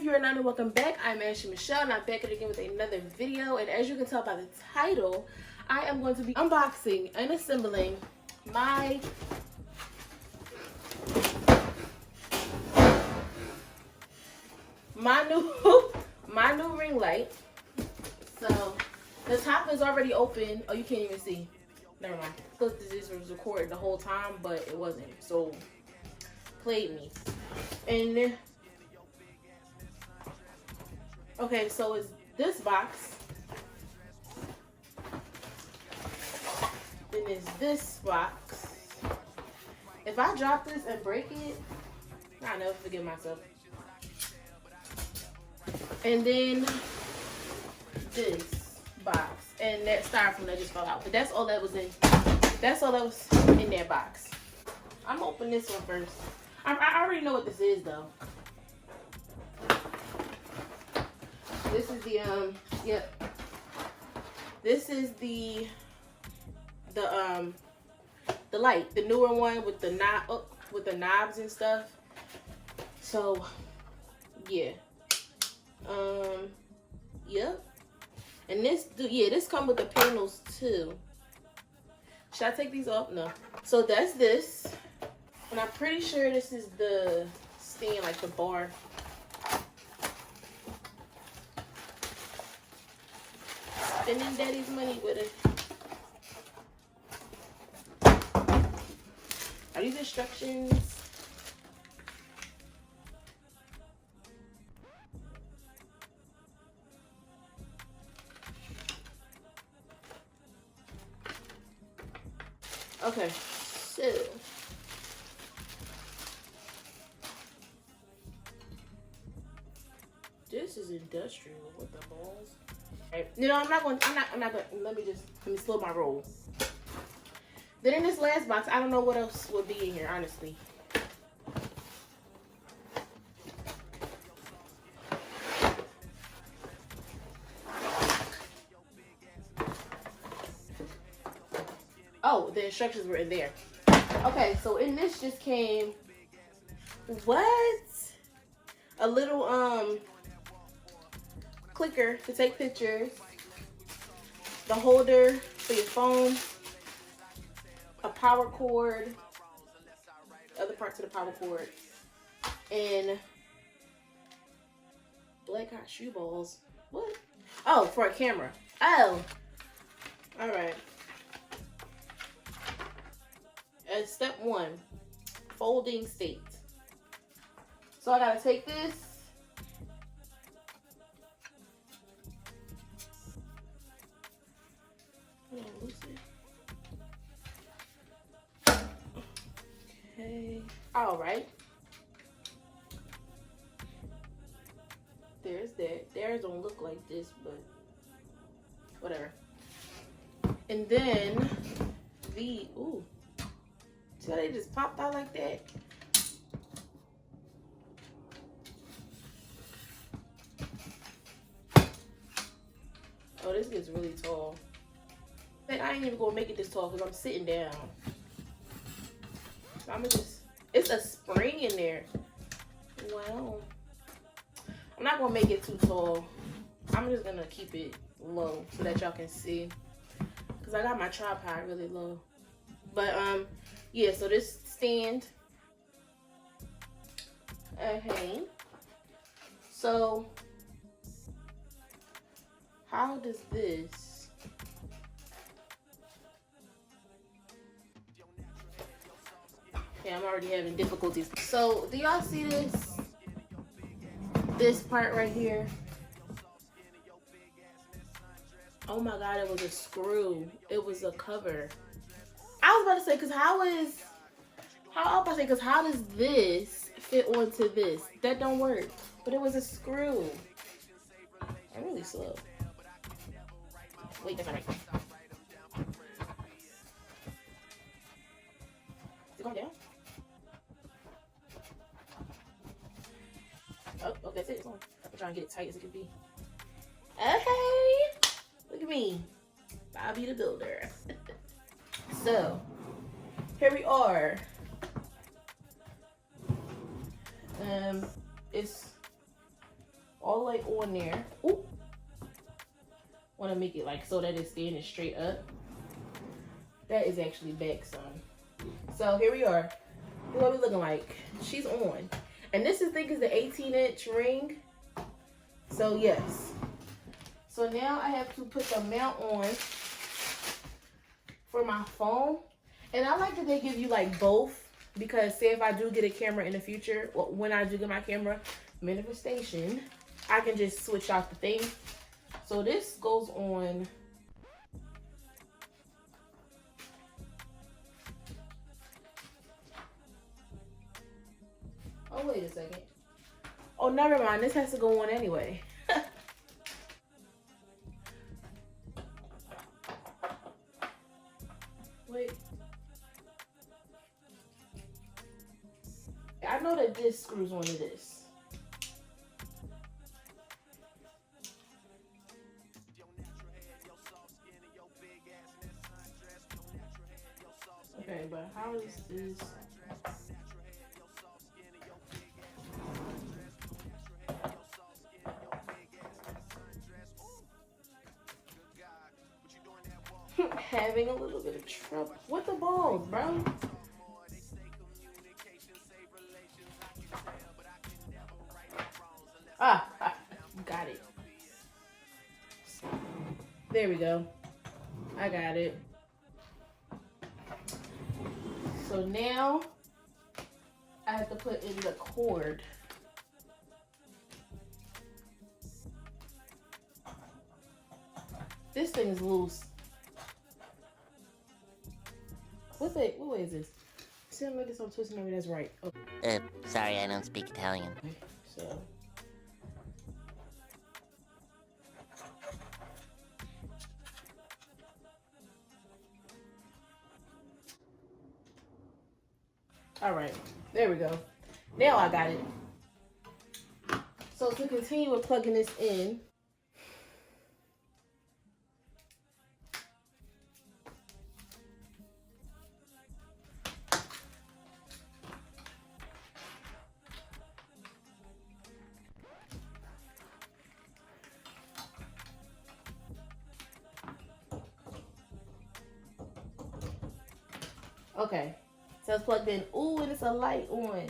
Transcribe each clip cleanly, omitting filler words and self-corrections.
if you are not, welcome back. I'm Ashley Michelle and I'm back again with another video. And as you can tell by the title, I am going to be unboxing and assembling my new ring light. So the top is already open. Oh, you can't even see. Never mind. I thought this was recorded the whole time, but it wasn't. So played me. And okay, so it's this box. Then there's this box. If I drop this and break it, I'll never forgive myself. And then this box. And that styrofoam that just fell out. But that's all that was in. That's all that was in that box. I'm gonna open this one first. I already know what this is though. This is the yep. This is the light, the newer one with the knobs and stuff. So yeah. Yep. And this come with the panels too. Should I take these off? No. So that's this. And I'm pretty sure this is the stand, like the bar. Spending daddy's money with it. Are these instructions? Okay, so this is industrial with the balls. Right. You know, I'm not going. Let me slow my roll. Then in this last box, I don't know what else would be in here, honestly. Oh, the instructions were in there. Okay, so in this just came what? A little clicker to take pictures, the holder for your phone, a power cord, other parts of the power cord, and black hot shoe balls. What? Oh, for a camera. Oh, all right. Step 1, folding state. So I gotta take this. Okay. All right. There's that. Theirs don't look like this, but whatever. And then ooh. See how they just popped out like that? Oh, this gets really tall. And I ain't even gonna make it this tall because I'm sitting down. So I'm gonna it's a spring in there. Well, I'm not gonna make it too tall. I'm just gonna keep it low so that y'all can see. Because I got my tripod really low. But, yeah, so this stand. Okay. So, how does this? Yeah, I'm already having difficulties. So, do y'all see this? This part right here? Oh my God, it was a screw. It was a cover. I was about to say, how does this fit onto this? That don't work. But it was a screw. I'm really slow. Wait, that's not right. Is it going down? Oh, that's it. It's on. I'm trying to get it tight as it can be. Okay. Look at me. Bobby the Builder. So, here we are. It's all the way on there. Ooh. Want to make it like so that it's standing straight up. That is actually back some. So here we are. What are we looking like? She's on. And this is, I think, is the 18-inch ring. So yes. So now I have to put the mount on for my phone. And I like that they give you like both, because say if I do get a camera in the future, or when I do get my camera, manifestation, I can just switch out the thing. So this goes on. Oh, wait a second. Oh, never mind. This has to go on anyway. Wait. I know that this screws onto this. Okay, but how is this? Having a little bit of trouble with the balls, bro. Got it. There we go. I got it. So now I have to put in the cord. This thing is loose. What way is this? See, I'm making some twisting. Maybe that's right. Okay. Sorry, I don't speak Italian. So. All right, there we go. Now I got it. So to continue with plugging this in, okay, so it's plugged in. Ooh, and it's a light on.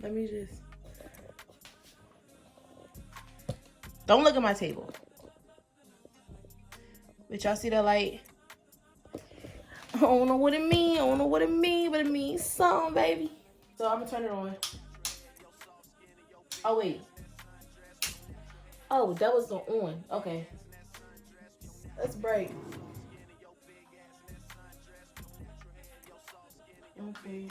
Let me just. Don't look at my table. But y'all see that light? I don't know what it means. I don't know what it means, but it means something, baby. So I'm gonna turn it on. Oh, wait. Oh, that was the on. Okay. That's bright. Okay.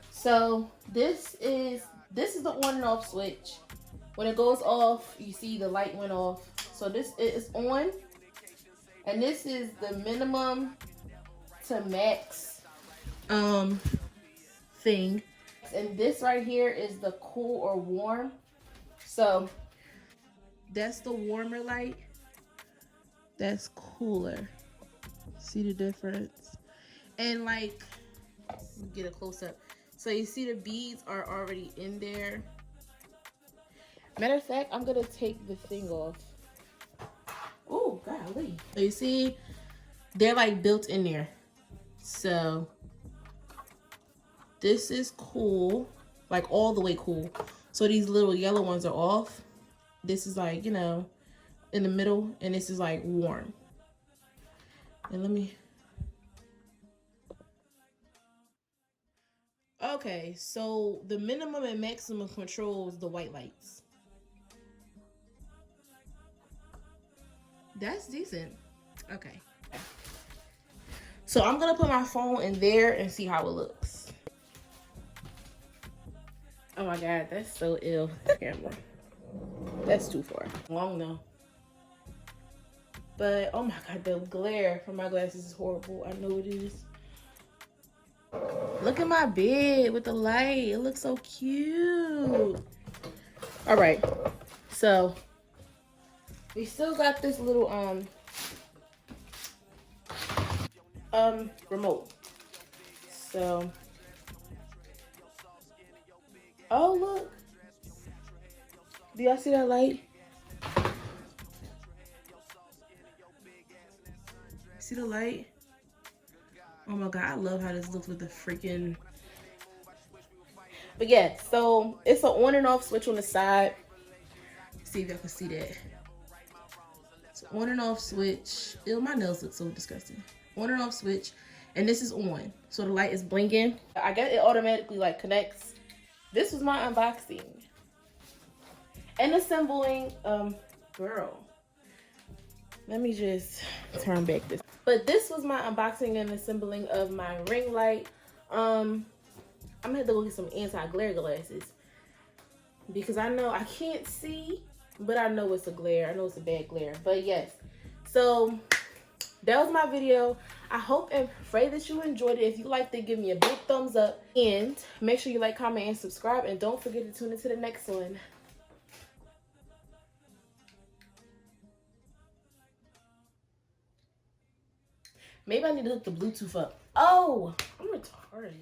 So this is the on and off switch. When it goes off, you see the light went off. So this is on, and this is the minimum to max thing. And this right here is the cool or warm. So that's the warmer light. That's cooler. See the difference? And like, get a close up. So you see the beads are already in there. Matter of fact, I'm gonna take the thing off. Oh, golly. So you see, they're like built in there. So this is cool, like all the way cool. So these little yellow ones are off. This is like, you know, in the middle, and this is like warm. And let me. Okay, so the minimum and maximum controls the white lights. That's decent. Okay. So I'm gonna put my phone in there and see how it looks. Oh my God, that's so ill. Camera. That's too far. Long though. But oh my God, the glare from my glasses is horrible. I know it is. Look at my bed with the light. It looks so cute. All right. So we still got this little remote. So oh look. Do y'all see that light? See the light? Oh my god, I love how this looks with the freaking... But yeah, so it's an on and off switch on the side. See if y'all can see that. It's on and off switch. Ew, my nails look so disgusting. On and off switch. And this is on. So the light is blinking. I guess it automatically like connects. This was my unboxing. And assembling, girl. Let me just turn back this. But this was my unboxing and assembling of my ring light. I'm gonna have to go get some anti-glare glasses. Because I know I can't see, but I know it's a glare. I know it's a bad glare. But yes. So that was my video. I hope and pray that you enjoyed it. If you liked it, give me a big thumbs up. And make sure you like, comment, and subscribe. And don't forget to tune into the next one. Maybe I need to hook the Bluetooth up. Oh, I'm retarded.